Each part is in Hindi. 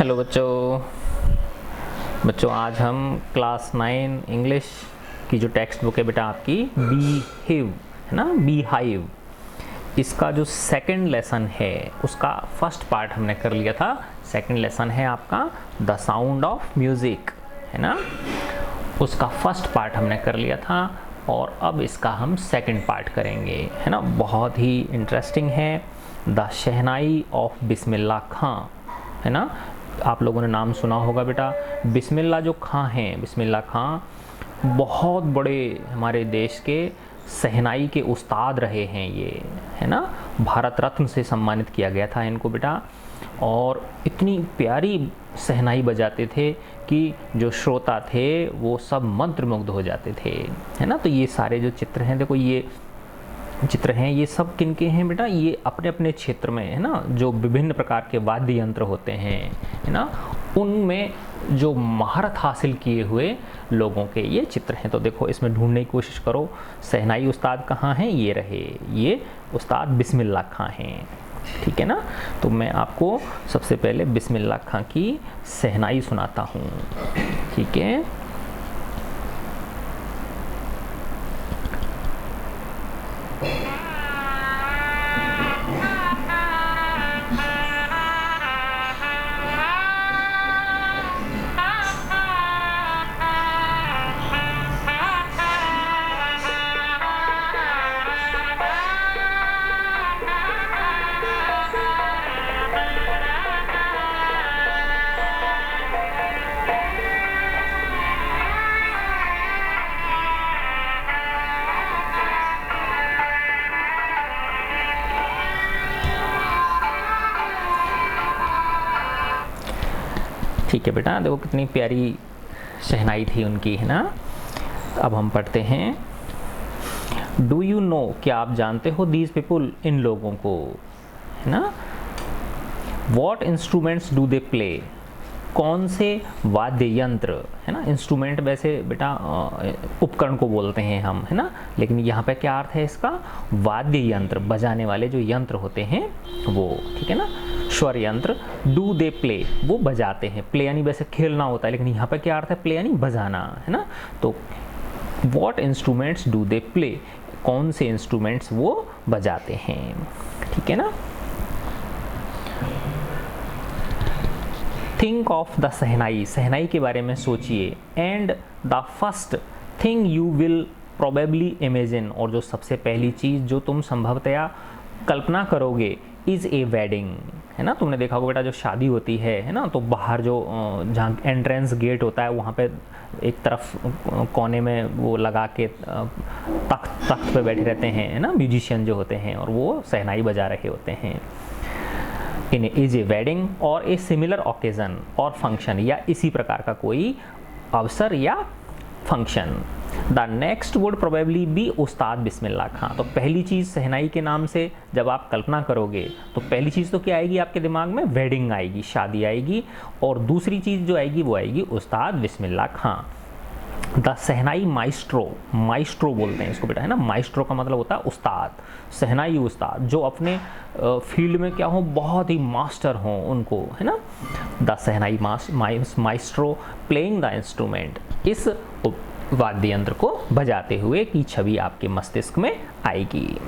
हेलो बच्चों आज हम क्लास 9 इंग्लिश की जो टेक्स्ट बुक है बेटा आपकी बिहेव है ना, बीहाइव, इसका जो सेकंड लेसन है उसका फर्स्ट पार्ट हमने कर लिया था। सेकंड लेसन है आपका द साउंड ऑफ म्यूज़िक, है ना, उसका फर्स्ट पार्ट हमने कर लिया था और अब इसका हम सेकंड पार्ट करेंगे, है ना। बहुत ही इंटरेस्टिंग है, द शहनाई ऑफ बिस्मिल्लाह खां, है ना। आप लोगों ने नाम सुना होगा बेटा, बिस्मिल्लाह जो खां हैं, बिस्मिल्लाह खां बहुत बड़े हमारे देश के शहनाई के उस्ताद रहे हैं ये, है ना। भारत रत्न से सम्मानित किया गया था इनको बेटा, और इतनी प्यारी शहनाई बजाते थे कि जो श्रोता थे वो सब मंत्रमुग्ध हो जाते थे, है ना। तो ये सारे जो चित्र हैं, देखो ये चित्र हैं, ये सब किन के हैं बेटा, ये अपने अपने क्षेत्र में, है ना, जो विभिन्न प्रकार के वाद्य यंत्र होते हैं, है ना, उनमें जो महारत हासिल किए हुए लोगों के ये चित्र हैं। तो देखो इसमें ढूंढने की कोशिश करो, शहनाई उस्ताद कहाँ हैं, ये रहे, ये उस्ताद बिस्मिल्लाह खां हैं, ठीक है ना। तो मैं आपको सबसे पहले बिस्मिल्लाह खां की शहनाई सुनाता हूँ, ठीक है। ठीक है बेटा, देखो कितनी प्यारी शहनाई थी उनकी, है ना। अब हम पढ़ते हैं, डू यू नो, क्या आप जानते हो, दीज पीपुल, इन लोगों को, है ना। What instruments do they play, कौन से वाद्य यंत्र, है ना। इंस्ट्रूमेंट वैसे बेटा उपकरण को बोलते हैं हम, है ना, लेकिन यहाँ पे क्या अर्थ है इसका, वाद्य यंत्र, बजाने वाले जो यंत्र होते हैं वो, ठीक है ना, स्वर यंत्र। डू दे प्ले, वो बजाते हैं, प्ले यानी वैसे खेलना होता है, लेकिन यहाँ पे क्या अर्थ है, प्ले यानी बजाना, है ना। तो what instruments do they play, कौन से इंस्ट्रूमेंट्स वो बजाते हैं, ठीक है ना। थिंक ऑफ द शहनाई, शहनाई के बारे में सोचिए, and the first thing you will probably imagine, और जो सबसे पहली चीज़ जो तुम संभवतया कल्पना करोगे, इज़ ए वेडिंग, है ना। तुमने देखा होगा बेटा, जो शादी होती है ना, तो बाहर जो जहाँ एंट्रेंस गेट होता है वहाँ पे एक तरफ कोने में वो लगा के तख्त पे बैठे रहते हैं, है ना, म्यूजिशियन जो होते हैं, और वो शहनाई बजा रहे होते हैं। इन इज ए वेडिंग और ए सिमिलर ओकेजन और फंक्शन, या इसी प्रकार का कोई अवसर या function. The next would probably be उस्ताद बिस्मिल्लाह खां, तो पहली चीज़ शहनाई के नाम से जब आप कल्पना करोगे तो पहली चीज़ तो क्या आएगी आपके दिमाग में, वेडिंग आएगी, शादी आएगी, और दूसरी चीज़ जो आएगी वो आएगी उस्ताद बिस्मिल्लाह खां। द शहनाई माइस्ट्रो, माइस्ट्रो बोलते हैं इसको बेटा, है ना। माइस्ट्रो का मतलब होता है उस्ताद, शहनाई उस्ताद जो अपने फील्ड में क्या हो, बहुत ही मास्टर हों उनको, है ना। The shehnai maestro playing the instrument, इस वाद्य यंत्र को बजाते हुए की छवि आपके मस्तिष्क में आएगी।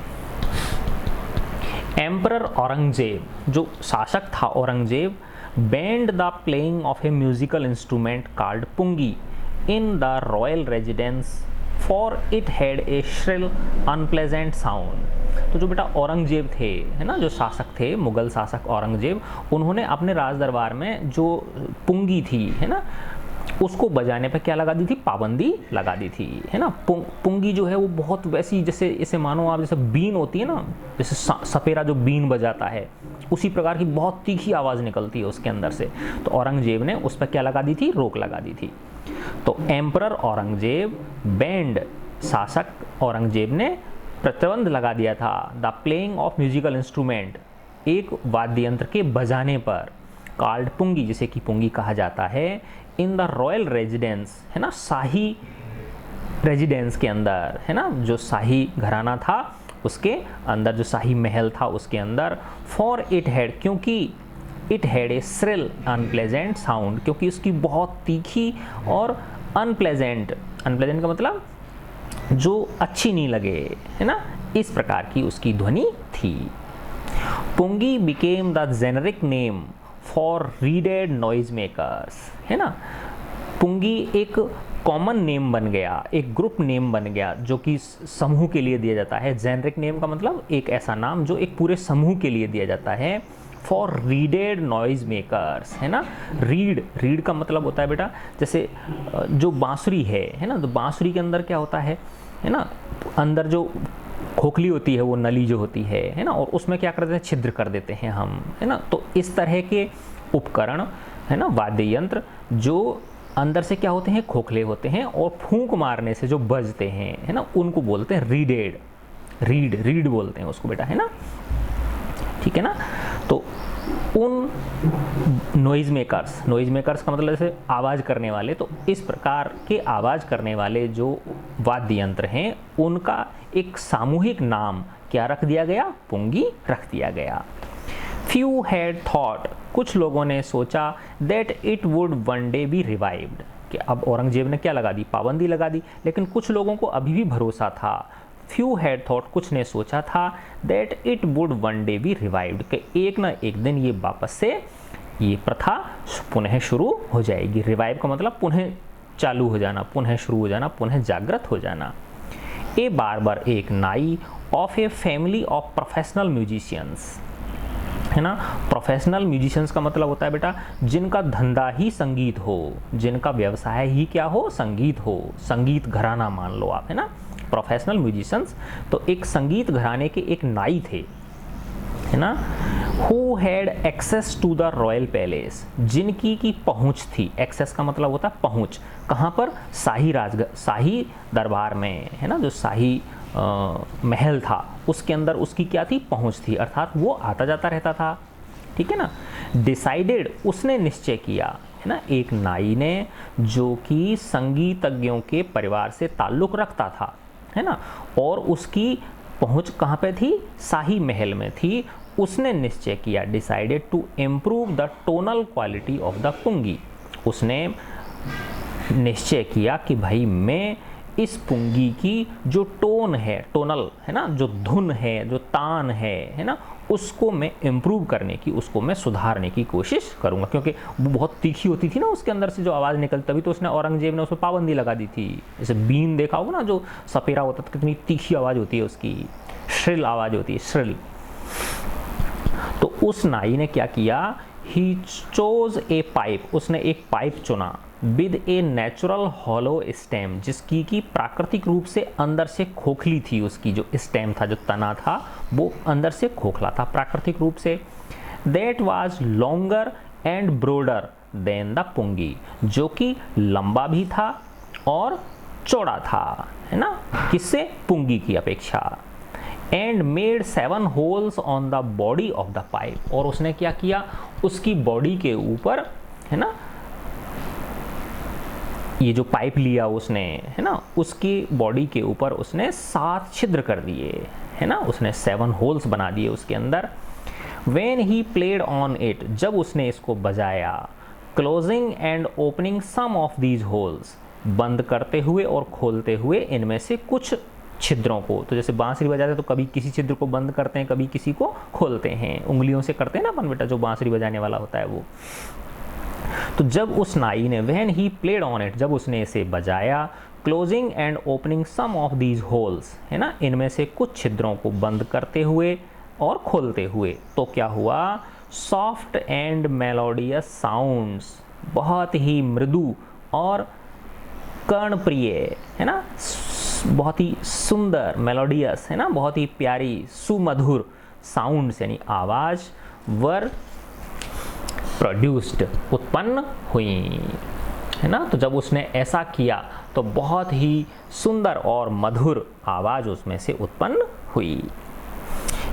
एम्परर औरंगजेब, जो शासक था Aurangzeb, banned the playing of a musical instrument called pungi in the royal residence for it had a shrill unpleasant sound. तो जो बेटा औरंगजेब थे, है ना, जो शासक थे, मुगल शासक औरंगजेब, उन्होंने अपने राज दरबार में जो पुंगी थी, है ना, उसको बजाने पे क्या लगा दी थी, पाबंदी लगा दी थी, है ना। पुंगी जो है वो बहुत वैसी, जैसे इसे मानो आप, जैसे बीन होती है ना, जैसे सपेरा जो बीन बजाता है, उसी प्रकार की बहुत तीखी आवाज़ निकलती है उसके अंदर से। तो औरंगजेब ने उस पर क्या लगा दी थी, रोक लगा दी थी। तो एम्परर औरंगजेब, बैंड शासक औरंगजेब ने प्रतिबंध लगा दिया था, the playing of musical instrument, एक वाद्य यंत्र के बजाने पर, कॉल्ड पुंगी, जिसे कि पुंगी कहा जाता है, इन द रॉयल रेजिडेंस, है ना, शाही रेजिडेंस के अंदर, है ना, जो शाही घराना था उसके अंदर, जो शाही महल था उसके अंदर, फॉर इट हैड, क्योंकि it had a shrill unpleasant sound, क्योंकि उसकी बहुत तीखी और अनप्लेजेंट का मतलब जो अच्छी नहीं लगे, है ना, इस प्रकार की उसकी ध्वनि थी। Pungi became the generic name for reeded noise makers, है ना, पुंगी एक कॉमन नेम बन गया, एक ग्रुप नेम बन गया जो कि समूह के लिए दिया जाता है। जेनरिक नेम का मतलब एक ऐसा नाम जो एक पूरे समूह के लिए दिया जाता है। फॉर रीडेड नॉइज मेकर्स, है ना, रीड का मतलब होता है बेटा जैसे जो बांसुरी है ना, तो बांसुरी के अंदर क्या होता है ना, अंदर जो खोखली होती है वो नली जो होती है ना, और उसमें क्या कर देते हैं, छिद्र कर देते हैं हम, है ना। तो इस तरह के उपकरण, है ना, वाद्य यंत्र जो अंदर से क्या होते हैं, खोखले होते हैं और फूंक मारने से जो बजते हैं, है ना, उनको बोलते हैं रीडेड, रीड बोलते हैं उसको बेटा, है ना, ठीक है ना। तो उन नॉइज मेकर्स का मतलब जैसे आवाज़ करने वाले, तो इस प्रकार के आवाज़ करने वाले जो वाद्य यंत्र हैं उनका एक सामूहिक नाम क्या रख दिया गया, पुंगी रख दिया गया। फ्यू हैड थॉट, कुछ लोगों ने सोचा, that it would one day B revived, कि अब औरंगजेब ने क्या लगा दी, पाबंदी लगा दी, लेकिन कुछ लोगों को अभी भी भरोसा था। फ्यू हैड थॉट, कुछ ने सोचा था, that it would one day B revived, कि एक ना एक दिन ये वापस से ये प्रथा पुनः शुरू हो जाएगी। रिवाइव का मतलब पुनः चालू हो जाना, पुनः शुरू हो जाना, पुनः जागृत हो जाना। ए बार्बर, एक नाई, of a family of professional musicians, है ना। प्रोफेशनल म्यूजिशियंस का मतलब होता है बेटा जिनका धंधा ही संगीत हो, जिनका व्यवसाय ही क्या हो, संगीत हो, संगीत घराना मान लो आप, है ना, प्रोफेशनल म्यूजिशियंस। तो एक संगीत घराने के एक नाई थे, है ना, who had access to the royal palace, जिनकी की पहुंच थी। एक्सेस का मतलब होता है पहुंच, कहाँ पर, शाही दरबार में, है ना, जो शाही महल था उसके अंदर उसकी क्या थी, पहुंच थी, अर्थात वो आता जाता रहता था, ठीक है ना। डिसाइडेड, उसने निश्चय किया, है ना, एक नाई ने जो कि संगीतज्ञों के परिवार से ताल्लुक़ रखता था, है ना, और उसकी पहुंच कहाँ पे थी, शाही महल में थी। उसने निश्चय किया, decided to improve the tonal quality of the pungi, उसने निश्चय किया कि भाई मैं इस पुंगी की जो टोन है, टोनल, है ना, जो धुन है, जो तान है ना, उसको मैं इम्प्रूव करने की, उसको मैं सुधारने की कोशिश करूँगा, क्योंकि वो बहुत तीखी होती थी ना उसके अंदर से जो आवाज़ निकलती, तभी तो उसने औरंगजेब ने उस पर पाबंदी लगा दी थी। जैसे बीन देखा होगा ना, जो सपेरा होता था, कितनी तीखी आवाज़ होती है उसकी, श्रिल आवाज़ होती है, श्रिल। तो उस नाई ने क्या किया, ही चोज ए पाइप, उसने एक पाइप चुना, with a natural hollow stem, जिसकी की प्राकृतिक रूप से अंदर से खोखली थी, उसकी जो स्टेम था, जो तना था, वो अंदर से खोखला था प्राकृतिक रूप से। That was longer and broader than the pungi, जो कि लंबा भी था और चौड़ा था, है ना, किससे, पुंगी की अपेक्षा। And made 7 holes on the body of the pipe, और उसने क्या किया, उसकी बॉडी के ऊपर, है ना, ये जो पाइप लिया उसने, है ना, उसकी बॉडी के ऊपर उसने 7 छिद्र कर दिए, है ना, उसने 7 होल्स बना दिए उसके अंदर। When he played on it, जब उसने इसको बजाया, closing and opening some of these holes, बंद करते हुए और खोलते हुए इनमें से कुछ छिद्रों को। तो जैसे बांसुरी बजाते तो कभी किसी छिद्र को बंद करते हैं, कभी किसी को खोलते हैं, उंगलियों से करते हैं ना अपन बेटा, जो बांसुरी बजाने वाला होता है वो। तो जब उस नाई ने, when he played on it, जब उसने इसे बजाया, closing and opening some of these holes, है ना, इनमें से कुछ छिद्रों को बंद करते हुए और खोलते हुए, तो क्या हुआ, सॉफ्ट एंड मेलोडियस साउंड्स, बहुत ही मृदु और कर्णप्रिय, है ना, बहुत ही सुंदर, मेलोडियस, है ना, बहुत ही प्यारी, सुमधुर साउंड्स यानी आवाज, वर प्रोड्यूस्ड, उत्पन्न हुई, है ना। तो जब उसने ऐसा किया तो बहुत ही सुंदर और मधुर आवाज उसमें से उत्पन्न हुई।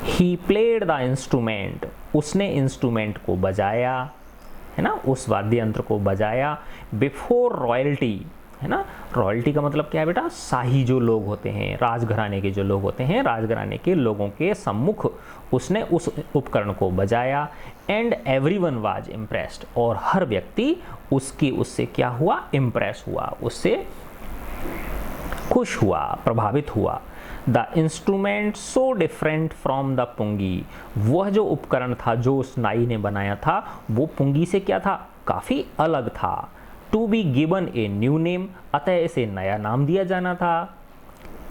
ही प्लेड द इंस्ट्रूमेंट, उसने इंस्ट्रूमेंट को बजाया, है ना, उस वाद्य यंत्र को बजाया, बिफोर रॉयल्टी, है ना। रॉयल्टी का मतलब क्या है बेटा, शाही जो लोग होते हैं, राजघराने के जो लोग होते हैं, राजघराने के लोगों के सम्मुख उसने उस उपकरण को बजाया। एंड एवरीवन वाज इम्प्रेस्ड, और हर व्यक्ति उससे क्या हुआ, इम्प्रेस हुआ, उससे खुश हुआ, प्रभावित हुआ। The instrument so different from the pungi, वह जो उपकरण था जो उस नाई ने बनाया था वो पुंगी से क्या था, काफ़ी अलग था। To be given a new name, अतः इसे नया नाम दिया जाना था।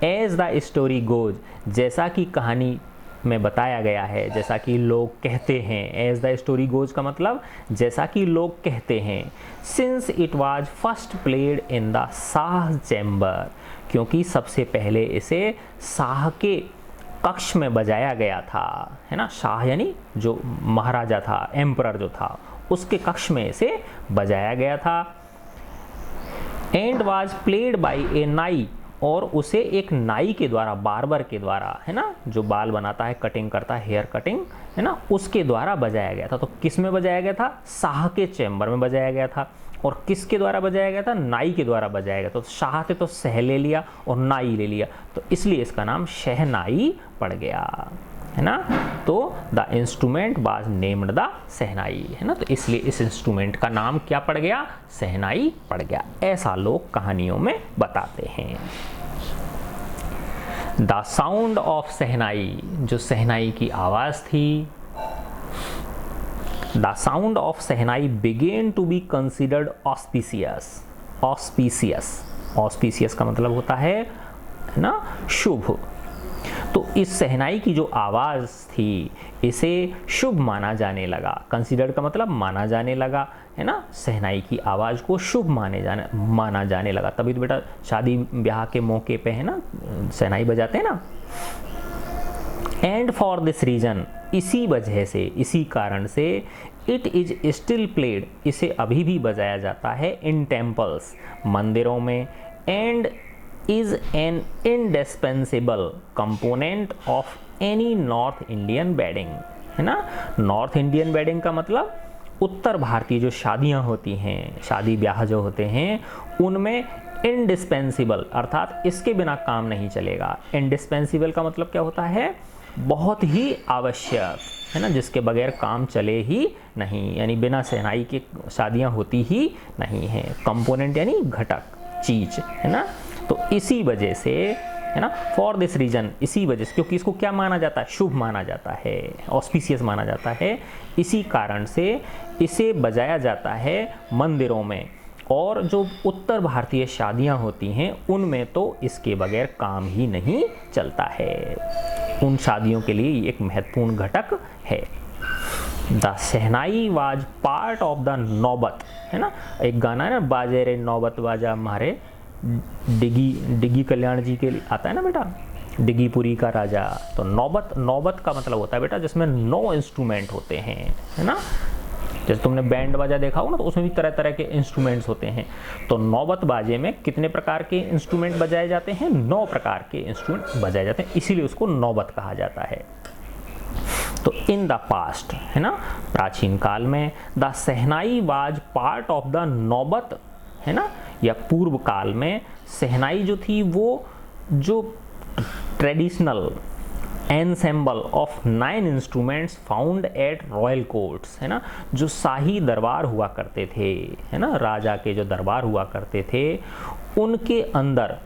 एज द स्टोरी गोज, जैसा कि कहानी में बताया गया है, जैसा कि लोग कहते हैं। एज द स्टोरी गोज का मतलब जैसा कि लोग कहते हैं। Since it was first played in the Shah chamber, क्योंकि सबसे पहले इसे शाह के कक्ष में बजाया गया था, है ना। शाह यानी जो महाराजा था, एम्परर जो था, उसके कक्ष में इसे बजाया गया था। एंड वाज प्लेड बाय ए नाई, और उसे एक नाई के द्वारा, बार्बर के द्वारा, है ना, जो बाल बनाता है, कटिंग करता है, हेयर कटिंग, है ना, उसके द्वारा बजाया गया था। तो किस में बजाया गया था, शाह के चैम्बर में बजाया गया था। और किसके द्वारा बजाया गया था, नाई के द्वारा बजाया गया। तो शाह से तो सह ले लिया और नाई ले लिया, तो इसलिए इसका नाम शहनाई पड़ गया, है ना। तो the instrument was named the shehnai, है ना। तो इसलिए इस इंस्ट्रूमेंट का नाम क्या पड़ गया, शहनाई पड़ गया। ऐसा लोग कहानियों में बताते हैं। द साउंड ऑफ शहनाई, जो शहनाई की आवाज थी, the sound of shehnai began to be considered auspicious. Auspicious का मतलब होता है ना, शुभ। तो इस शहनाई की जो आवाज़ थी, इसे शुभ माना जाने लगा। कंसीडर का मतलब माना जाने लगा, है ना। शहनाई की आवाज़ को शुभ माना जाने लगा। तभी तो बेटा शादी ब्याह के मौके पे, है ना, शहनाई बजाते हैं ना। एंड फॉर दिस रीजन, इसी वजह से, इसी कारण से, इट इज स्टिल प्लेड, इसे अभी भी बजाया जाता है इन टेम्पल्स, मंदिरों में। And is an indispensable component of any North Indian wedding, है ना। नॉर्थ इंडियन वेडिंग का मतलब उत्तर भारतीय जो शादियां होती हैं, शादी ब्याह जो होते हैं, उनमें इंडिस्पेंसिबल अर्थात इसके बिना काम नहीं चलेगा। इंडिस्पेंसिबल का मतलब क्या होता है, बहुत ही आवश्यक, है ना, जिसके बगैर काम चले ही नहीं, यानी बिना शहनाई के शादियां होती ही नहीं हैं। कंपोनेंट यानी घटक, चीज, है ना। तो इसी वजह से, है ना, फॉर दिस रीजन, इसी वजह से, क्योंकि इसको क्या माना जाता है, शुभ माना जाता है, ऑस्पिशियस माना जाता है, इसी कारण से इसे बजाया जाता है मंदिरों में। और जो उत्तर भारतीय शादियां होती हैं उनमें तो इसके बगैर काम ही नहीं चलता है, उन शादियों के लिए एक महत्वपूर्ण घटक है। The shehnai was part of the नौबत, है ना। एक गाना है ना, बाजे रे नौबत बाजा मारे, डिगी कल्याण जी के लिए आता है ना बेटा, डिगीपुरी का राजा। तो नौबत का मतलब होता है बेटा जिसमें 9 इंस्ट्रूमेंट होते हैं, है ना। जैसे तुमने बैंड बाजा देखा होगा ना, तो उसमें भी तरह तरह के इंस्ट्रूमेंट्स होते हैं। तो नौबत बाजे में कितने प्रकार के इंस्ट्रूमेंट बजाए जाते हैं, 9 प्रकार के इंस्ट्रूमेंट बजाए जाते हैं, इसीलिए उसको नौबत कहा जाता है। तो इन द पास्ट, है ना, प्राचीन काल में, the shehnai was part of the नौबत, है ना, या पूर्व काल में शहनाई जो थी वो जो traditional ensemble of 9 instruments found at royal courts, है ना, जो शाही दरबार हुआ करते थे, है ना, राजा के जो दरबार हुआ करते थे, उनके अंदर,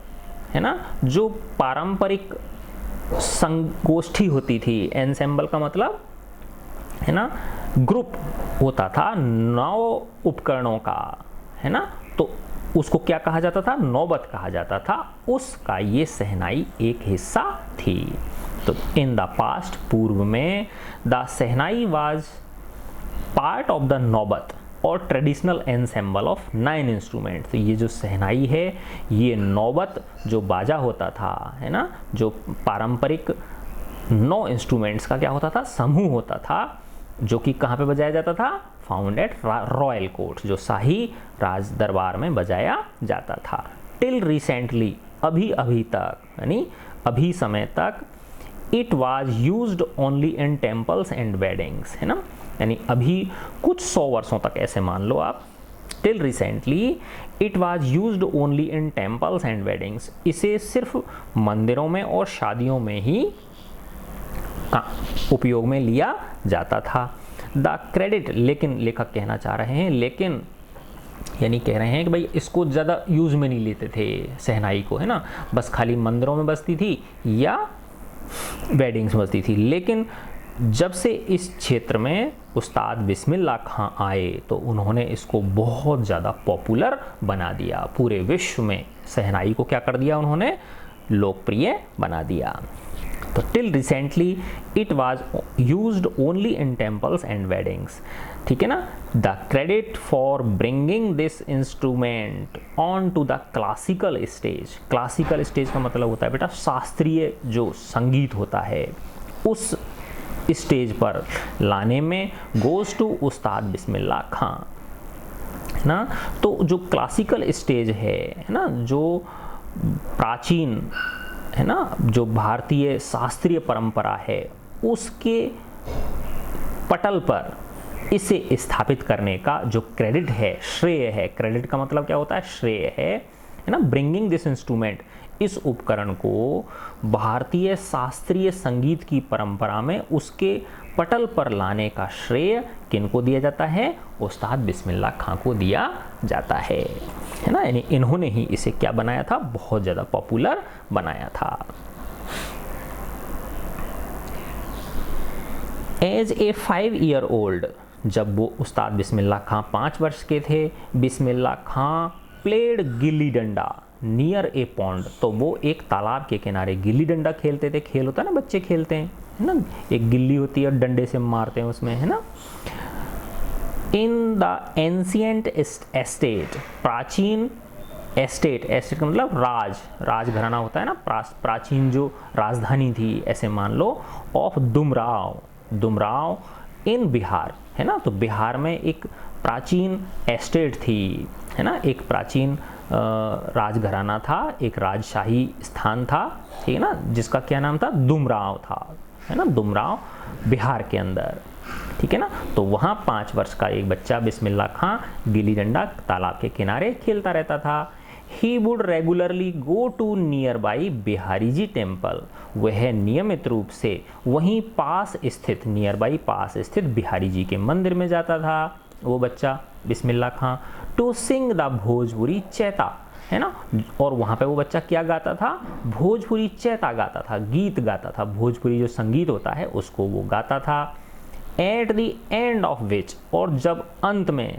है ना, जो पारंपरिक संगोष्ठी होती थी। एनसेम्बल का मतलब, है ना, ग्रुप होता था 9 उपकरणों का, है ना। तो उसको क्या कहा जाता था, नौबत कहा जाता था, उसका ये शहनाई एक हिस्सा थी। तो इन द पास्ट, पूर्व में, the shehnai was part of the नौबत और ट्रेडिशनल एनसेम्बल ऑफ 9 इंस्ट्रूमेंट। तो ये जो शहनाई है, ये नौबत जो बाजा होता था, है ना, जो पारंपरिक 9 इंस्ट्रूमेंट्स का क्या होता था, समूह होता था, जो कि कहाँ पे बजाया जाता था, फाउंड एट रॉयल कोर्ट, जो शाही राज दरबार में बजाया जाता था। टिल रिसेंटली, अभी तक, यानी अभी समय तक, it was used only in temples and weddings, है ना, यानी अभी कुछ 100 वर्षों तक, ऐसे मान लो आप, till recently it was used only in temples and weddings, इसे सिर्फ मंदिरों में और शादियों में ही उपयोग में लिया जाता था। द क्रेडिट, लेकिन लेखक कहना चाह रहे हैं, लेकिन यानी कह रहे हैं कि भाई इसको ज़्यादा यूज़ में नहीं लेते थे शहनाई को, है ना, बस खाली मंदिरों में बजती थी या वेडिंग्स में बजती थी। लेकिन जब से इस क्षेत्र में उस्ताद बिस्मिल्लाह खां आए तो उन्होंने इसको बहुत ज़्यादा पॉपुलर बना दिया, पूरे विश्व में शहनाई को क्या कर दिया उन्होंने, लोकप्रिय बना दिया। तो till recently it was used only in temples and weddings, ठीक है ना। The credit for bringing this instrument on to the classical stage, classical stage का मतलब होता है बेटा शास्त्रीय जो संगीत होता है उस स्टेज पर लाने में गोज टू उस्ताद बिस्मिल्लाह खां, है ना। तो जो क्लासिकल स्टेज है ना, जो प्राचीन है ना, जो भारतीय शास्त्रीय परंपरा है उसके पटल पर इसे स्थापित करने का जो क्रेडिट है, श्रेय है, क्रेडिट का मतलब क्या होता है, श्रेय है ना। ब्रिंगिंग दिस इंस्ट्रूमेंट, इस उपकरण को भारतीय शास्त्रीय संगीत की परंपरा में उसके पटल पर लाने का श्रेय किनको दिया जाता है, उस्ताद बिस्मिल्लाह खां को दिया जाता है ना। यानी इन्होंने ही इसे क्या बनाया था, बहुत ज़्यादा पॉपुलर बनाया था। एज ए 5 ईयर ओल्ड, जब वो उस्ताद बिस्मिल्लाह खां 5 वर्ष के थे, बिस्मिल्लाह खां प्लेड गिल्ली डंडा नियर ए पॉन्ड, तो वो एक तालाब के किनारे गिल्ली डंडा खेलते थे। खेल होता है ना, बच्चे खेलते हैं, है ना, एक गिल्ली होती है और डंडे से मारते हैं उसमें, है ना। इन द एंशियंट एस्टेट, प्राचीन एस्टेट, एस्टेट का मतलब राजघराना होता है ना, प्राचीन जो राजधानी थी ऐसे मान लो, ऑफ दुमराव इन बिहार, है ना। तो बिहार में एक प्राचीन एस्टेट थी, है ना, एक प्राचीन राजघराना था, एक राजशाही स्थान था, ठीक है ना, जिसका क्या नाम था, दुमराव था, है ना, दुमराव बिहार के अंदर, ठीक है ना। तो वहाँ 5 वर्ष का एक बच्चा बिस्मिल्लाह खां गिल्ली डंडा तालाब के किनारे खेलता रहता था। He would regularly go to nearby Bihari ji temple, वह नियमित रूप से वहीं पास स्थित, नियर बाई पास स्थित बिहारी जी के मंदिर में जाता था वो बच्चा Bismillah Khan, to sing the Bhojpuri chaita, है ना। और वहाँ पे वो बच्चा क्या गाता था, भोजपुरी चैता गाता था, गीत गाता था, भोजपुरी जो संगीत होता है उसको वो गाता था। At the end of which, और जब अंत में,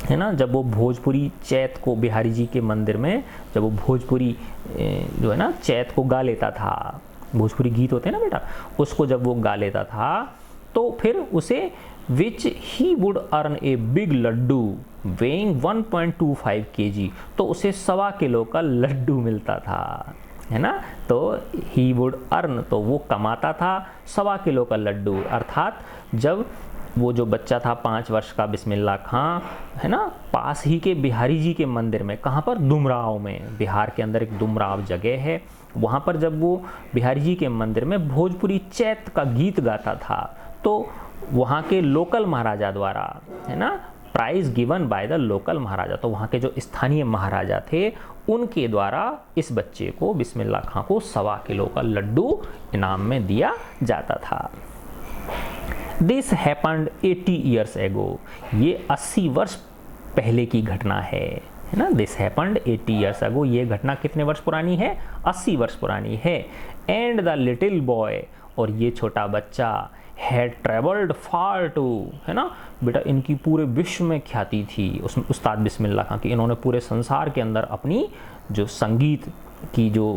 है ना, जब वो भोजपुरी चैत को बिहारी जी के मंदिर में, जब वो भोजपुरी जो है ना चैत को गा लेता था, भोजपुरी गीत होते हैं ना बेटा, उसको जब वो गा लेता था तो फिर उसे which he would earn a big laddu weighing 1.25 kg, तो उसे 1.25 किलो का लड्डू मिलता था, है ना। तो ही वुड अर्न, तो वो कमाता था 1.25 किलो का लड्डू, अर्थात जब वो जो बच्चा था 5 वर्ष का बिस्मिल्लाह खां, है ना, पास ही के बिहारी जी के मंदिर में, कहाँ पर, दुमराव में, बिहार के अंदर एक दुमराव जगह है, वहाँ पर जब वो बिहारी जी के मंदिर में भोजपुरी चैत का गीत गाता था तो वहाँ के लोकल महाराजा द्वारा, है ना, prize given by the local maharaja, तो वहाँ के जो स्थानीय महाराजा थे उनके द्वारा इस बच्चे को बिस्मिल्लाह खां को 1.25 किलो का लड्डू इनाम में दिया जाता था। दिस हैपन्ड 80 ईयर्स एगो, ये 80 वर्ष पहले की घटना है ना। दिस हैपन्ड 80 ईयर्स एगो, ये घटना कितने वर्ष पुरानी है, 80 वर्ष पुरानी है। एंड द लिटिल बॉय, और ये छोटा बच्चा, हैड ट्रेवल्ड फार टू, है ना बेटा, इनकी पूरे विश्व में ख्याति थी उस उस्ताद बिस्मिल्लाह खां की, इन्होंने पूरे संसार के अंदर अपनी जो संगीत की जो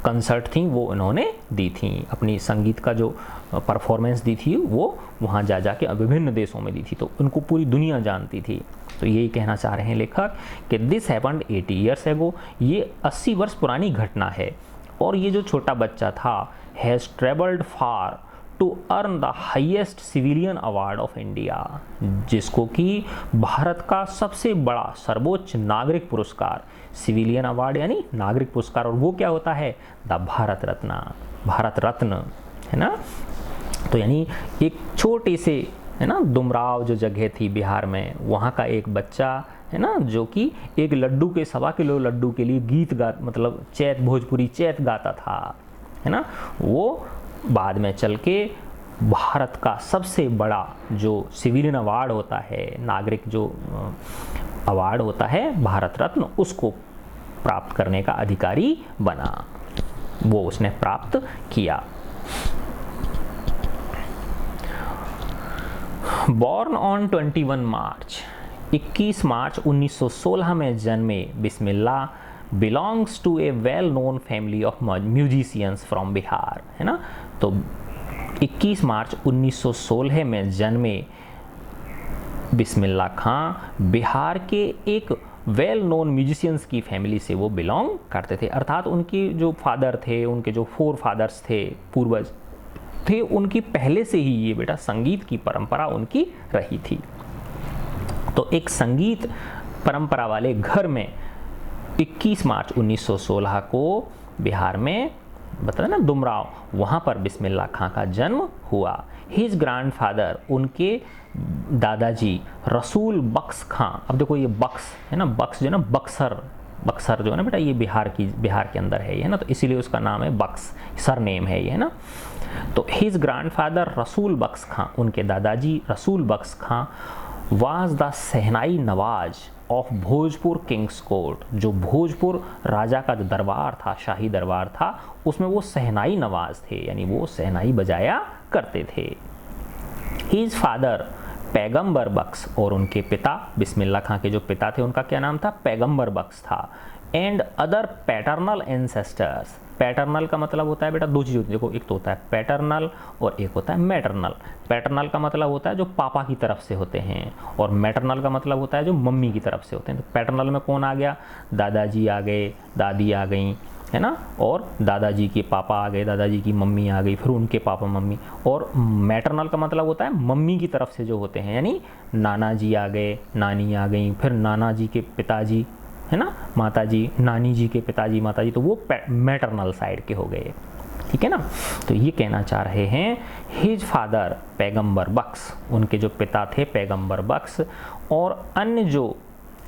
कंसर्ट थी वो इन्होंने दी थी, अपनी संगीत का जो परफॉर्मेंस दी थी वो वहाँ जा के विभिन्न देशों में दी थी, तो उनको पूरी दुनिया जानती थी। तो यही कहना चाह रहे हैं लेखक कि दिस हैपन्ड 80 ईयर्स एगो, ये 80 वर्ष पुरानी घटना है। और ये जो छोटा बच्चा था has travelled far to earn the highest civilian award of India, जिसको कि भारत का सबसे बड़ा सर्वोच्च नागरिक पुरस्कार, सिविलियन अवार्ड यानी नागरिक पुरस्कार, और वो क्या होता है, द भारत रत्न, है ना। तो यानी एक छोटे से है ना, डुमराव जो जगह थी बिहार में, वहाँ का एक बच्चा है ना, जो कि एक लड्डू के 1.25 किलो लड्डू के लिए गीत गा मतलब चैत, भोजपुरी चैत गाता था, है ना, वो बाद में चल के भारत का सबसे बड़ा जो सिविलियन अवार्ड होता है, नागरिक जो अवार्ड होता है भारत रत्न, उसको प्राप्त करने का अधिकारी बना, वो उसने प्राप्त किया। बॉर्न ऑन 21 मार्च, 21 मार्च 1916 में जन्मे Bismillah belongs to a well known family of musicians from Bihar, है ना। तो 21 मार्च 1916 में जन्मे बिस्मिल्लाह खां बिहार के एक वेल नोन म्यूजिशियंस की फैमिली से वो बिलोंग करते थे, अर्थात उनकी जो फादर थे, उनके जो फोर फादर्स थे, पूर्वज थे, उनकी पहले से ही ये बेटा संगीत की परंपरा उनकी रही थी। तो एक संगीत परंपरा वाले घर में 21 मार्च 1916 को बिहार में बता ना डुमराव, वहाँ पर बिस्मिल्लाह खां का जन्म हुआ। हिज ग्रैंडफादर, उनके दादाजी रसूल बख्श खां, अब देखो ये बख्श है ना, बख्श जो है ना, बक्सर जो है ना बेटा, ये बिहार के अंदर है ये, है ना, तो इसीलिए उसका नाम है बख्श, सर नेम है ये, है ना। तो हिज ग्रैंडफादर रसूल बख्श खां, उनके दादाजी Rasool Bakhsh Khan was the shehnai nawaz of Bhojpur king's court, जो भोजपुर राजा का जो दरबार था, शाही दरबार था, उसमें वो सहनाई नवाज थे, यानी वो सहनाई बजाया करते थे। हिज फादर पैगंबर बख्श, और उनके पिता बिस्मिल्लाह खां के जो पिता थे उनका क्या नाम था, पैगंबर बख्श था। And other paternal ancestors, paternal का मतलब होता है बेटा दो चीज़ होती है, देखो एक तो होता है पैटर्नल और एक होता है मैटरनल। पैटर्नल का मतलब होता है जो पापा की तरफ से होते हैं, और मैटरनल का मतलब होता है जो मम्मी की तरफ से होते हैं। तो पैटर्नल में कौन आ गया, दादाजी आ गए, दादी आ गई, है ना, और दादाजी के पापा आ गए, दादाजी की मम्मी आ गई, फिर उनके पापा मम्मी। और मैटरनल का मतलब होता है मम्मी की तरफ से जो होते हैं, यानी नाना जी आ गए, नानी आ गई, फिर नाना जी के पिताजी, है ना, माताजी, नानी जी के पिताजी माताजी, तो वो मैटरनल साइड के हो गए, ठीक है ना। तो ये कहना चाह रहे हैं हिज फादर पैगंबर बख्श, उनके जो पिता थे पैगंबर बख्श, और अन्य जो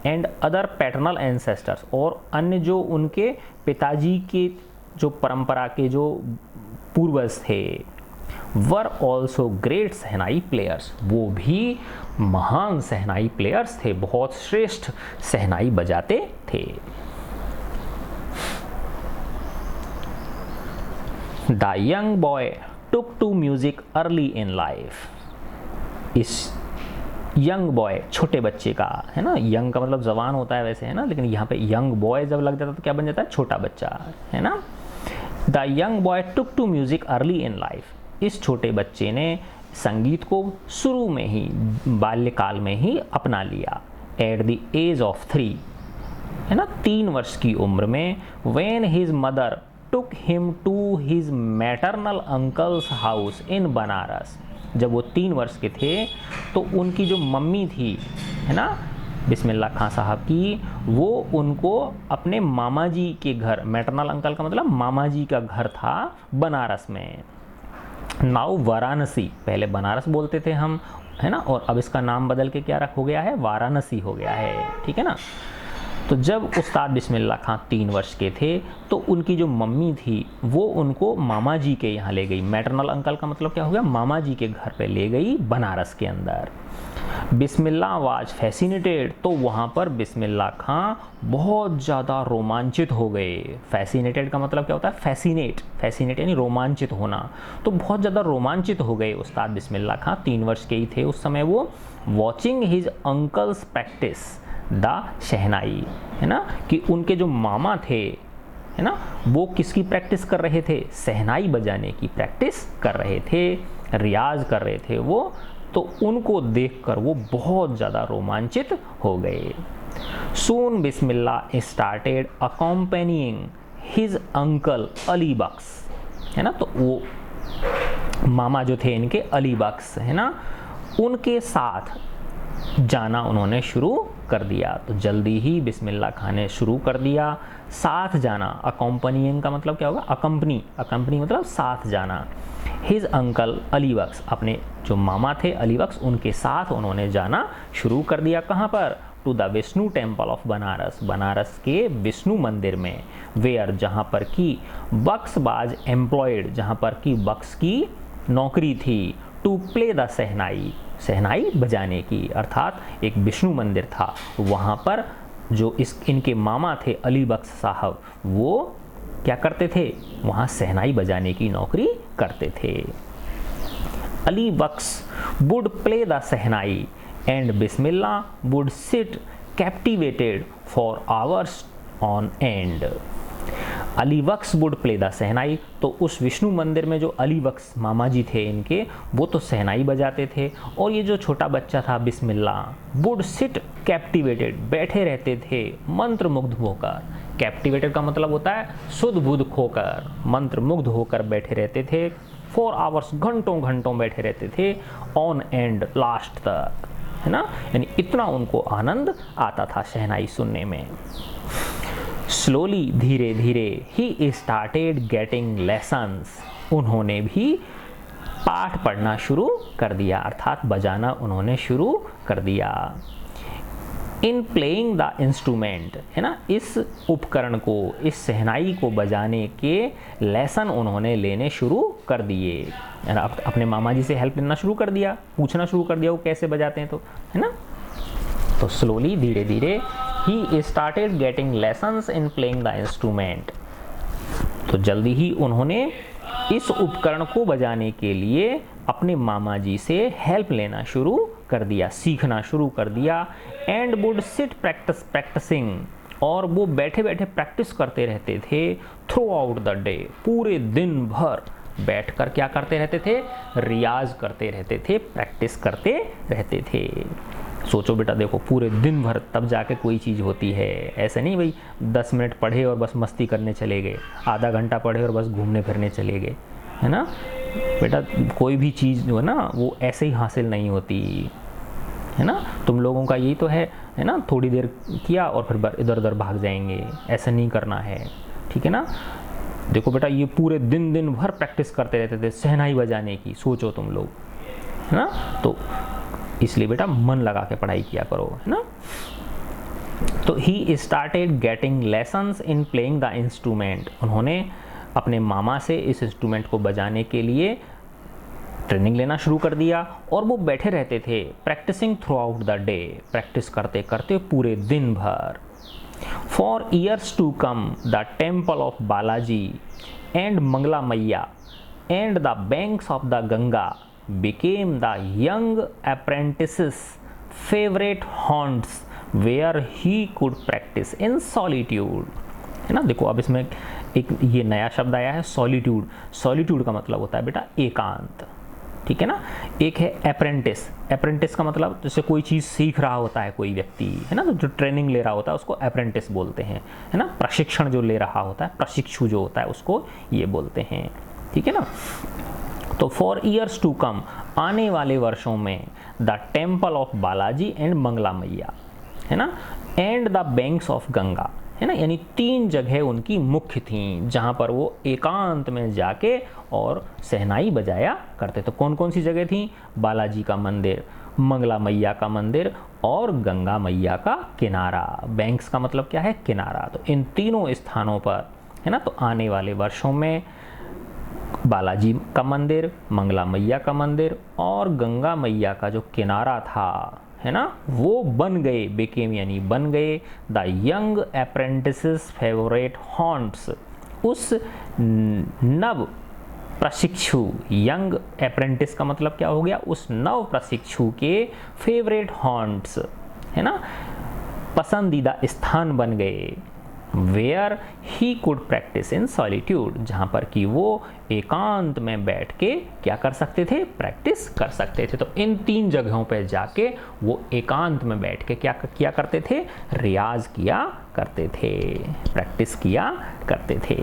एंड अदर पैटर्नल एंसेस्टर्स, और अन्य जो उनके पिताजी के जो परंपरा के जो पूर्वज थे, were also great shehnai players, वो भी महान सहनाई प्लेयर्स थे, बहुत श्रेष्ठ सहनाई बजाते थे। The young boy took to music early in life, इस यंग बॉय छोटे बच्चे का, है ना, यंग का मतलब जवान होता है वैसे, है ना, लेकिन यहाँ पे यंग बॉय जब लग जाता है तो क्या बन जाता है, छोटा बच्चा, है ना। The young boy took to music early in life, इस छोटे बच्चे ने संगीत को शुरू में ही, बाल्यकाल में ही अपना लिया। एट द एज ऑफ 3, है ना, 3 वर्ष की उम्र में, when his mother took him to his maternal uncle's house in Banaras, जब वो 3 वर्ष के थे तो उनकी जो मम्मी थी, है ना, बिस्मिल्लाह खां साहब की, वो उनको अपने मामा जी के घर, मैटरनल अंकल का मतलब मामा जी का घर था बनारस में, नाउ वाराणसी, पहले बनारस बोलते थे हम, है ना, और अब इसका नाम बदल के क्या हो गया है, वाराणसी हो गया है, ठीक है ना। तो जब उस्ताद बिस्मिल्लाह खां 3 वर्ष के थे तो उनकी जो मम्मी थी वो उनको मामा जी के यहाँ ले गई, मैटरनल अंकल का मतलब क्या हो गया, मामा जी के घर पे ले गई बनारस के अंदर। बिस्मिल्लाह वाज फैसिनेटेड, तो वहाँ पर बिस्मिल्लाह खां बहुत ज़्यादा रोमांचित हो गए। फैसिनेटेड का मतलब क्या होता है, फैसिनेट यानी रोमांचित होना, तो बहुत ज़्यादा रोमांचित हो गए उस्ताद बिस्मिल्लाह खां, 3 वर्ष के ही थे उस समय वो, watching his uncles practise the shehnai, है ना, कि उनके जो मामा थे, है ना, वो किसकी प्रैक्टिस कर रहे थे, शहनाई बजाने की प्रैक्टिस कर रहे थे, रियाज कर रहे थे वो, तो उनको देखकर वो बहुत ज़्यादा रोमांचित हो गए। सून बिस्मिल्लाह स्टार्टेड अकॉम्पेनिंग हिज अंकल अली बख्श, है ना, तो वो मामा जो थे इनके अली बख्श, है ना, उनके साथ जाना उन्होंने शुरू कर दिया। तो जल्दी ही बिस्मिल्लाह खां ने शुरू कर दिया साथ जाना। अकॉम्पनिंग का मतलब क्या होगा, अकम्पनी मतलब साथ जाना। हिज अंकल अली बख्श, अपने जो मामा थे अली बख्श, उनके साथ उन्होंने जाना शुरू कर दिया। कहाँ पर? To the Vishnu temple of Banaras, Banaras के विष्णु मंदिर में। वेयर, जहाँ पर कि बख्श बाज एम्प्लॉयड, जहाँ पर कि बख्श की नौकरी थी। टू प्ले द शहनाई, शहनाई बजाने की, अर्थात एक विष्णु मंदिर था, वहाँ पर जो इनके मामा थे अली बख्श साहब, वो क्या करते थे? वहाँ शहनाई बजाने की नौकरी करते थे। Ali Bakhsh would play the shehnai and Bismillah would sit captivated for hours on end. Ali Bakhsh would play the shehnai, तो उस विष्णु मंदिर में जो अली बख्श मामा जी थे इनके, वो तो शहनाई बजाते थे, और ये जो छोटा बच्चा था बिस्मिल्लाह वुड सिट कैप्टिवेटेड, बैठे रहते थे मंत्र मुग्ध होकर। कैप्टिवेटेड का मतलब होता है सुध बुध खोकर, मंत्र मुग्ध होकर बैठे रहते थे। 4 आवर्स, घंटों घंटों बैठे रहते थे, ऑन एंड, लास्ट तक, है ना, यानी इतना उनको आनंद आता था शहनाई सुनने में। स्लोली, धीरे धीरे, ही स्टार्टेड गेटिंग लेसन्स, उन्होंने भी पाठ पढ़ना शुरू कर दिया, अर्थात बजाना उन्होंने शुरू कर दिया। इन प्लेइंग द इंस्ट्रूमेंट, है ना, इस उपकरण को, इस शहनाई को बजाने के लेसन उन्होंने लेने शुरू कर दिए। अपने मामा जी से हेल्प लेना शुरू कर दिया, पूछना शुरू कर दिया वो कैसे बजाते हैं, तो है ना। तो स्लोली, धीरे धीरे, he started getting lessons in playing the instrument, तो जल्दी ही उन्होंने इस उपकरण को बजाने के लिए अपने मामा जी से हेल्प लेना शुरू कर दिया, सीखना शुरू कर दिया। एंड वुड सिट प्रैक्टिसिंग, और वो बैठे बैठे प्रैक्टिस करते रहते थे। थ्रू आउट द डे, पूरे दिन भर बैठकर क्या करते रहते थे? रियाज करते रहते थे, प्रैक्टिस करते रहते थे। सोचो बेटा, देखो पूरे दिन भर तब जाके कोई चीज़ होती है, ऐसे नहीं भाई 10 मिनट पढ़े और बस मस्ती करने चले गए, आधा घंटा पढ़े और बस घूमने फिरने चले गए, है ना। बेटा कोई भी चीज़ जो है ना वो ऐसे ही हासिल नहीं होती, है ना। तुम लोगों का यही तो है ना, थोड़ी देर किया और फिर इधर उधर भाग जाएंगे, ऐसा नहीं करना है, ठीक है ना। देखो बेटा ये पूरे दिन भर प्रैक्टिस करते रहते थे शहनाई बजाने की, सोचो तुम लोग, है ना। तो इसलिए बेटा मन लगा के पढ़ाई किया करो, है ना। तो he started getting lessons in playing the instrument, उन्होंने अपने मामा से इस इंस्ट्रूमेंट को बजाने के लिए ट्रेनिंग लेना शुरू कर दिया, और वो बैठे रहते थे practising throughout the day, practice करते करते पूरे दिन भर। For years to come the temple of Balaji and Mangla Maiya and the banks of the Ganga became the young apprentice's favorite haunts where he could practice in solitude, है ना। देखो अब इसमें एक ये नया शब्द आया है सॉलिट्यूड। सॉलिट्यूड का मतलब होता है बेटा एकांत, ठीक है ना। एक है अप्रेंटिस, अप्रेंटिस का मतलब जैसे कोई चीज़ सीख रहा होता है कोई व्यक्ति, है ना, तो जो ट्रेनिंग ले रहा होता है उसको अप्रेंटिस बोलते हैं, है ना। प्रशिक्षण जो ले रहा होता है, प्रशिक्षु जो होता है उसको ये बोलते हैं, ठीक है ना। तो फॉर ईयर्स टू कम, आने वाले वर्षों में, the temple of Balaji and Mangla Maiya, है ना, and the banks of Ganga, है ना, यानी 3 जगह उनकी मुख्य थीं जहाँ पर वो एकांत में जाके और शहनाई बजाया करते। तो कौन कौन सी जगह थीं? बालाजी का मंदिर, मंगला मैया का मंदिर और गंगा मैया का किनारा। बैंक्स का मतलब क्या है? किनारा। तो इन तीनों स्थानों पर, है ना, तो आने वाले वर्षों में बालाजी का मंदिर, मंगला मैया का मंदिर और गंगा मैया का जो किनारा था, है ना, वो बन गए, बिकेम यानी बन गए, the young apprentices favourite haunts, उस नव प्रशिक्षु, यंग अप्रेंटिस का मतलब क्या हो गया? उस नव प्रशिक्षु के फेवरेट हॉन्ट्स, है ना, पसंदीदा स्थान बन गए। Where he could practise in solitude, जहाँ पर कि वो एकांत में बैठ के क्या कर सकते थे? प्रैक्टिस कर सकते थे। तो इन 3 जगहों पर जाके वो एकांत में बैठ के क्या किया करते थे? रियाज किया करते थे, प्रैक्टिस किया करते थे।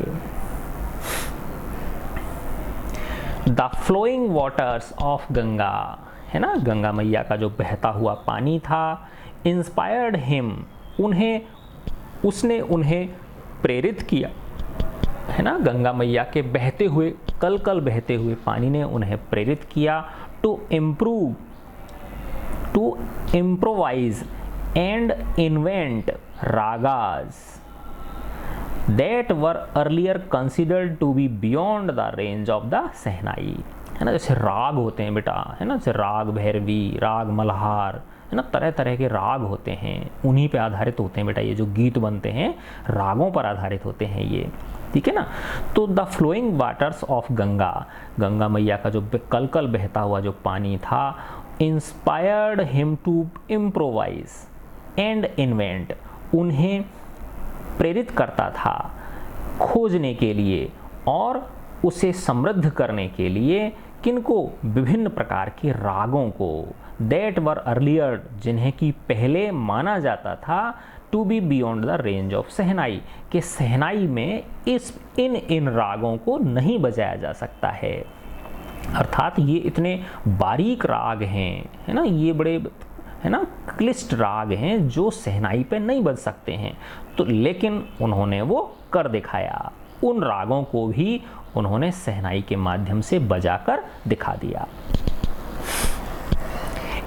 The flowing waters of Ganga, है ना, गंगा मैया का जो बहता हुआ पानी था, इंस्पायर्ड हिम, उसने उन्हें प्रेरित किया, है ना। गंगा मैया के बहते हुए कल कल बहते हुए पानी ने उन्हें प्रेरित किया to improvise and invent ragas that were earlier considered to be beyond the range of the shehnai, है ना। जैसे राग होते हैं बेटा, है ना, जैसे राग भैरवी, राग मल्हार, है ना, तरह तरह के राग होते हैं, उन्हीं पे आधारित होते हैं बेटा। ये जो गीत बनते हैं रागों पर आधारित होते हैं ये, ठीक है ना। तो the flowing waters of Ganga, Ganga मैया का जो कल कल बहता हुआ जो पानी था, inspired him to improvise and invent, उन्हें प्रेरित करता था खोजने के लिए और उसे समृद्ध करने के लिए, किनको, विभिन्न प्रकार के रागों को, दैट वर अर्लियर, जिन्हें कि पहले माना जाता था, to be beyond the range of shehnai, कि शहनाई में इन रागों को नहीं बजाया जा सकता है। अर्थात ये इतने बारीक राग हैं, है ना, ये बड़े, है ना, क्लिष्ट राग हैं जो शहनाई पे नहीं बज सकते हैं। तो लेकिन उन्होंने वो कर दिखाया, उन रागों को भी उन्होंने शहनाई के माध्यम से बजाकर दिखा दिया।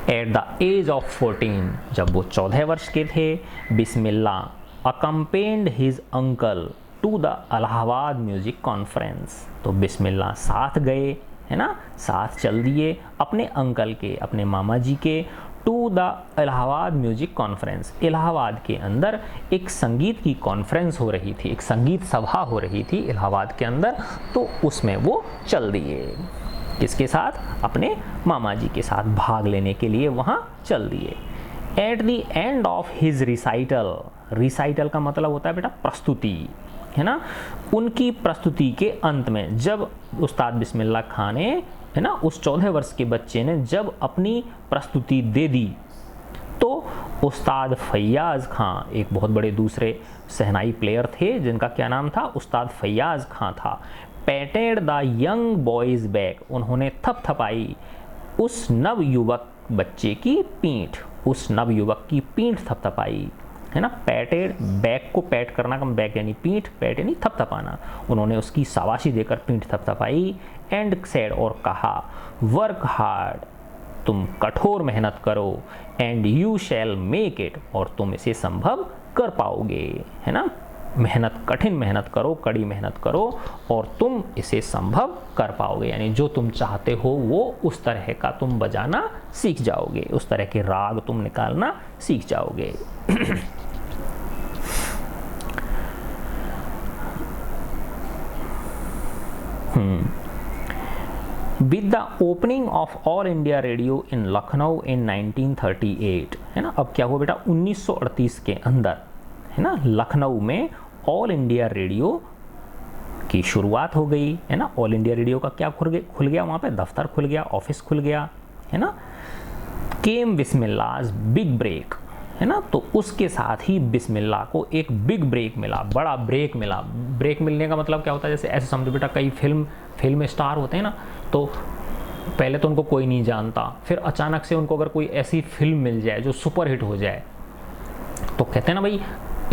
एट द एज ऑफ 14, जब वो 14 वर्ष के थे, Bismillah accompanied his uncle to the Allahabad music conference, तो बिस्मिल्लाह साथ गए, है ना, साथ चल दिए अपने अंकल के, अपने मामा जी के, to the Allahabad music conference, Allahabad के अंदर एक संगीत की कॉन्फ्रेंस हो रही थी, एक संगीत सभा हो रही थी इलाहाबाद के अंदर, तो उसमें वो चल दिए। किसके साथ? अपने मामा जी के साथ भाग लेने के लिए वहाँ चल दिए। At the end of his recital, recital का मतलब होता है बेटा प्रस्तुति, है ना, उनकी प्रस्तुति के अंत में, जब उस्ताद बिस्मिल्लाह खां ने, है ना, उस 14 वर्ष के बच्चे ने जब अपनी प्रस्तुति दे दी, तो उस्ताद फैयाज़ खां, एक बहुत बड़े दूसरे शहनाई प्लेयर थे जिनका क्या नाम था, उस्ताद फैयाज़ खां था, पैटेड द यंग बॉयज़ बैक, उन्होंने थपथपाई उस नव युवक बच्चे की पीठ, उस नव युवक की पीठ थपथपाई, है ना। पैटेड, बैक को पैट करना का बैक यानी पीठ, पैट यानी थपथपाना, उन्होंने उसकी शाबाशी देकर पीठ थपथपाई। एंड सेड, और कहा, वर्क हार्ड, तुम कठोर मेहनत करो, and you shall make it, और तुम इसे संभव कर पाओगे, है ना। मेहनत, कठिन मेहनत करो, कड़ी मेहनत करो और तुम इसे संभव कर पाओगे, यानी जो तुम चाहते हो वो उस तरह का तुम बजाना सीख जाओगे, उस तरह के राग तुम निकालना सीख जाओगे। With the opening of All India Radio in Lucknow in 1938, है ना, अब क्या हुआ बेटा, 1938 के अंदर, है ना, लखनऊ में ऑल इंडिया रेडियो की शुरुआत हो गई, है ना। ऑल इंडिया रेडियो का क्या खुल गया वहाँ पे, दफ्तर खुल गया, ऑफिस खुल गया, है ना। केम बिस्मिल्लाह बिग ब्रेक, है ना, तो उसके साथ ही बिस्मिल्लाह को एक बिग ब्रेक मिला, बड़ा ब्रेक मिला। ब्रेक मिलने का मतलब क्या होता है, जैसे ऐसे समझो बेटा, कई फिल्म स्टार होते हैं ना, तो पहले तो उनको कोई नहीं जानता, फिर अचानक से उनको अगर कोई ऐसी फिल्म मिल जाए जो सुपरहिट हो जाए, तो कहते हैं ना भाई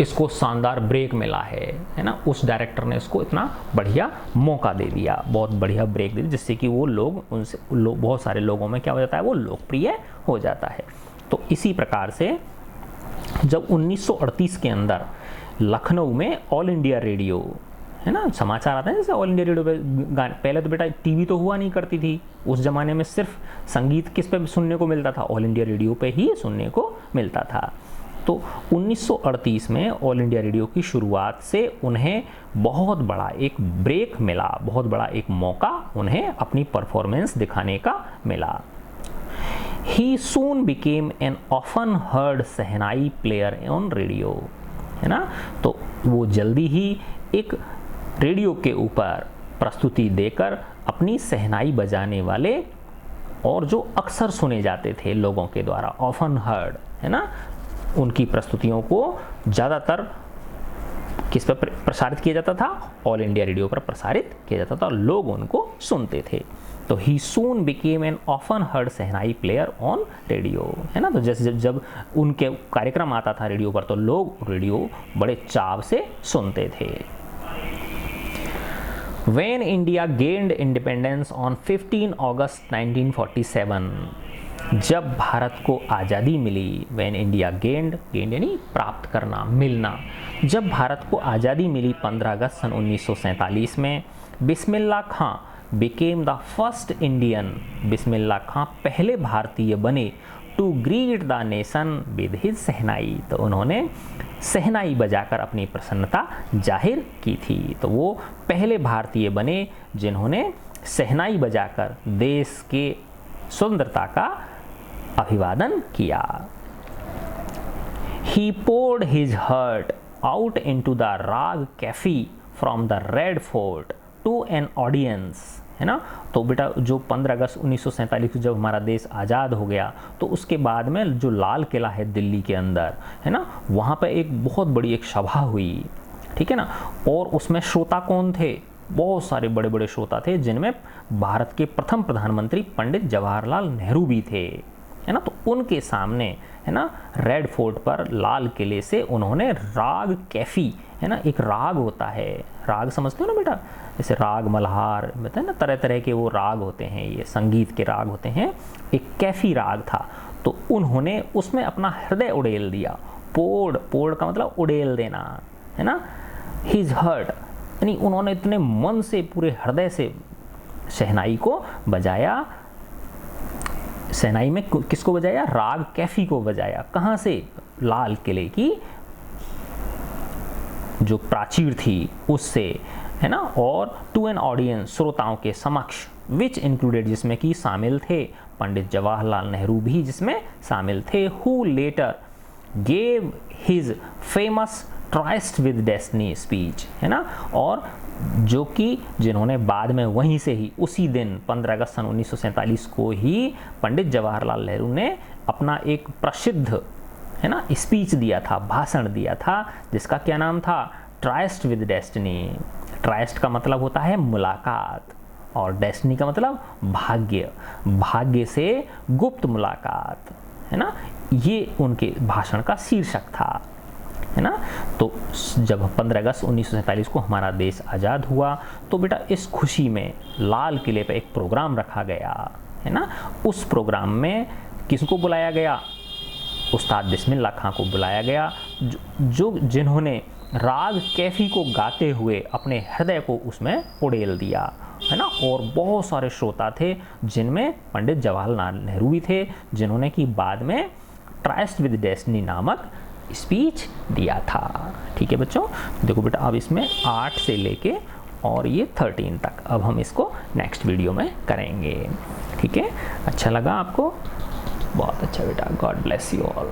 इसको शानदार ब्रेक मिला है ना। उस डायरेक्टर ने इसको इतना बढ़िया मौका दे दिया, बहुत बढ़िया ब्रेक दे दिया, जिससे कि वो लोग उनसे बहुत सारे लोगों में क्या हो जाता है, वो लोकप्रिय हो जाता है। तो इसी प्रकार से जब 1938 के अंदर लखनऊ में ऑल इंडिया रेडियो, है ना, समाचार आता है जैसे ऑल इंडिया रेडियो पे गाने, पहले तो बेटा टीवी तो हुआ नहीं करती थी उस ज़माने में, सिर्फ संगीत किस पे सुनने को मिलता था, ऑल इंडिया रेडियो पे ही सुनने को मिलता था। तो 1938 में ऑल इंडिया रेडियो की शुरुआत से उन्हें बहुत बड़ा एक ब्रेक मिला, बहुत बड़ा एक मौका उन्हें अपनी परफॉर्मेंस दिखाने का मिला। He soon became an often heard shehnai player on radio, है ना। तो वो जल्दी ही एक रेडियो के ऊपर प्रस्तुति देकर अपनी शहनाई बजाने वाले, और जो अक्सर सुने जाते थे लोगों के द्वारा, ऑफन हर्ड, है ना, उनकी प्रस्तुतियों को ज़्यादातर किस पर प्रसारित किया जाता था, ऑल इंडिया रेडियो पर प्रसारित किया जाता था, और लोग उनको सुनते थे। तो he soon became an often heard shehnai player on radio, है ना। तो जैसे जब उनके कार्यक्रम आता था रेडियो पर, तो लोग रेडियो बड़े चाव से सुनते थे। When India gained independence on 15 अगस्त 1947, जब भारत को आज़ादी मिली, when India gained यानी प्राप्त करना, मिलना, जब भारत को आज़ादी मिली 15 अगस्त सन 1947 में, बिस्मिल्लाह खां became the first Indian, बिस्मिल्लाह खां पहले भारतीय बने to greet the nation with his shehnai, तो उन्होंने शहनाई बजाकर अपनी प्रसन्नता जाहिर की थी। तो वो पहले भारतीय बने जिन्होंने शहनाई बजाकर देश के स्वतंत्रता का अभिवादन किया। He poured his heart out into the राग Kaifi from the Red Fort to an audience, है ना। तो बेटा जो 15 अगस्त 1947 को जब हमारा देश आज़ाद हो गया, तो उसके बाद में जो लाल किला है दिल्ली के अंदर, है ना, वहाँ पे एक बहुत बड़ी एक सभा हुई, ठीक है ना। और उसमें श्रोता कौन थे? बहुत सारे बड़े बड़े श्रोता थे, जिनमें भारत के प्रथम प्रधानमंत्री पंडित जवाहरलाल नेहरू भी थे, है ना। तो उनके सामने, है ना, रेड फोर्ट पर लाल किले से उन्होंने राग कैफी, है ना, एक राग होता है, राग समझते हो ना बेटा, जैसे राग मल्हार, बताए ना, तरह तरह के वो राग होते हैं, ये संगीत के राग होते हैं, एक कैफी राग था। तो उन्होंने उसमें अपना हृदय उड़ेल दिया। पोड़ का मतलब उड़ेल देना, है ना। हिज हर्ट यानी उन्होंने इतने मन से, पूरे हृदय से शहनाई को बजाया। शहनाई में किसको बजाया? राग कैफी को बजाया। कहाँ से? लाल किले की जो प्राचीर थी उससे, है ना। और टू एन ऑडियंस, श्रोताओं के समक्ष, विच इंक्लूडेड, जिसमें कि शामिल थे पंडित जवाहरलाल नेहरू भी जिसमें शामिल थे, who letter gave his famous tryst with destiny speech, है ना। और जो कि जिन्होंने बाद में वहीं से ही उसी दिन 15 अगस्त सन 1947 को ही पंडित जवाहरलाल नेहरू ने अपना एक प्रसिद्ध, है ना, स्पीच दिया था, भाषण दिया था, जिसका क्या नाम था? Tryst with destiny. ट्राइस्ट का मतलब होता है मुलाकात, और डेस्टिनी का मतलब भाग्य, भाग्य से गुप्त मुलाकात, है ना। ये उनके भाषण का शीर्षक था, है ना। तो जब 15 अगस्त 1947 को हमारा देश आज़ाद हुआ, तो बेटा इस खुशी में लाल किले पर एक प्रोग्राम रखा गया, है ना। उस प्रोग्राम में किसको बुलाया गया? उस्ताद बिस्मिल्लाह खां को बुलाया गया, जो जिन्होंने राग कैफी को गाते हुए अपने हृदय को उसमें उड़ेल दिया, है ना। और बहुत सारे श्रोता थे, जिनमें पंडित जवाहरलाल नेहरू भी थे, जिन्होंने कि बाद में ट्राइस्ट विद डेस्टिनी नामक स्पीच दिया था। ठीक है बच्चों, देखो बेटा अब इसमें 8 से लेके और ये 13 तक अब हम इसको नेक्स्ट वीडियो में करेंगे। ठीक है, अच्छा लगा आपको? बहुत अच्छा बेटा, गॉड ब्लेस यू ऑल।